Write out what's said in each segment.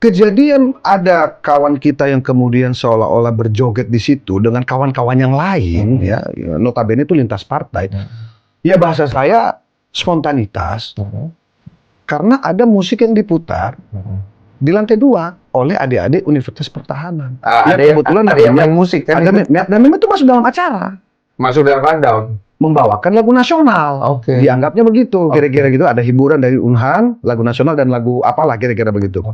kejadian ada kawan kita yang kemudian seolah-olah berjoget di situ dengan kawan-kawan yang lain, ya, notabene itu lintas partai. Ya bahasa saya spontanitas, karena ada musik yang diputar di lantai 2 oleh adik-adik Universitas Pertahanan. Ada kebetulan ada yang main musik kan? Dan memang itu masuk dalam acara. Masuk dalam rundown. Membawakan lagu nasional. Dianggapnya begitu, kira-kira gitu. Ada hiburan dari Unhan, lagu nasional dan lagu apalah kira-kira begitu.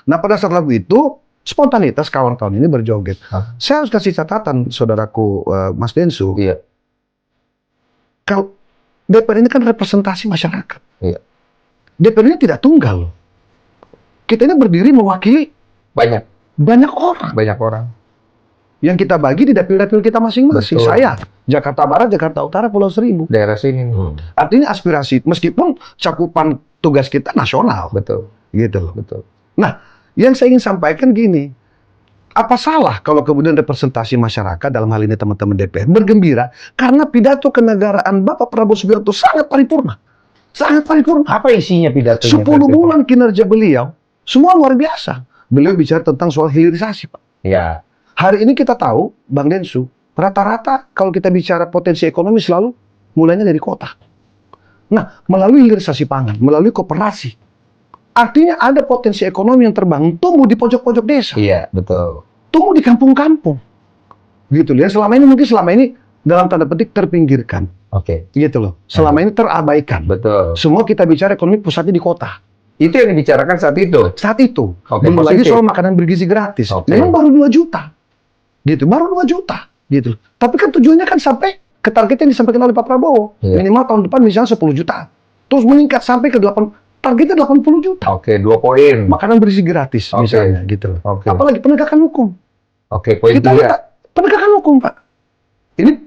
Nah pada saat lagu itu, spontanitas kawan-kawan ini berjoget. Saya harus kasih catatan, saudaraku Mas Densu. Kalau DPR ini kan representasi masyarakat. DPR ini tidak tunggal loh. Kita ini berdiri mewakili banyak orang. Yang kita bagi di dapil-dapil kita masing-masing. Saya, Jakarta Barat, Jakarta Utara, Pulau Seribu. Daerah sini. Artinya aspirasi, meskipun cakupan tugas kita nasional. Gitu loh. Nah, yang saya ingin sampaikan gini. Apa salah kalau kemudian representasi masyarakat, dalam hal ini teman-teman DPR, bergembira karena pidato kenegaraan Bapak Prabowo Subianto sangat paripurna. Sangat paripurna. Apa isinya pidatonya? 10 bulan kinerja beliau, semua luar biasa. Beliau bicara tentang soal hilirisasi, Pak. Ya. Hari ini kita tahu, Bang Densu, rata-rata kalau kita bicara potensi ekonomi selalu mulainya dari kota. Nah, melalui hilirisasi pangan, melalui koperasi, artinya ada potensi ekonomi yang terbangun, tumbuh di pojok-pojok desa. Iya, betul. Tumbuh di kampung-kampung. Gitu loh. Selama ini dalam tanda petik terpinggirkan. Gitu loh. Selama ini terabaikan. Betul. Semua kita bicara ekonomi pusatnya di kota. Itu yang dibicarakan saat itu? Saat itu. Belum lagi soal makanan bergizi gratis. Memang baru 2 juta. Gitu, baru 2 juta. Gitu. Tapi kan tujuannya kan sampai ke target yang disampaikan oleh Pak Prabowo. Minimal tahun depan misalnya 10 juta. Terus meningkat sampai ke 8, targetnya 80 juta. 2 poin. Makanan bergizi gratis misalnya gitu. Apalagi penegakan hukum. Poin kita lihat penegakan hukum, Pak. Ini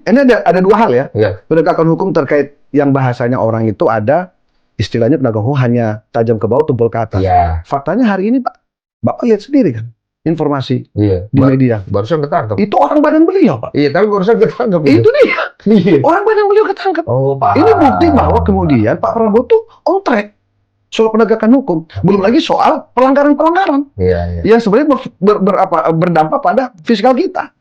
ada 2 hal ya. Penegakan hukum terkait yang bahasanya orang itu ada istilahnya penegakan hukum hanya tajam ke bawah, tumpul ke atas. Faktanya hari ini, Pak, Bapak lihat sendiri kan informasi di media. Barusan ketangkep. Itu orang badan beliau, Pak. Iya, tapi barusan ketangkep. Itu dia. Orang badan beliau ketangkep. Ini bukti bahwa kemudian Pak Prabowo tuh on track soal penegakan hukum. Belum lagi soal pelanggaran-pelanggaran yang sebenarnya berdampak pada fiskal kita.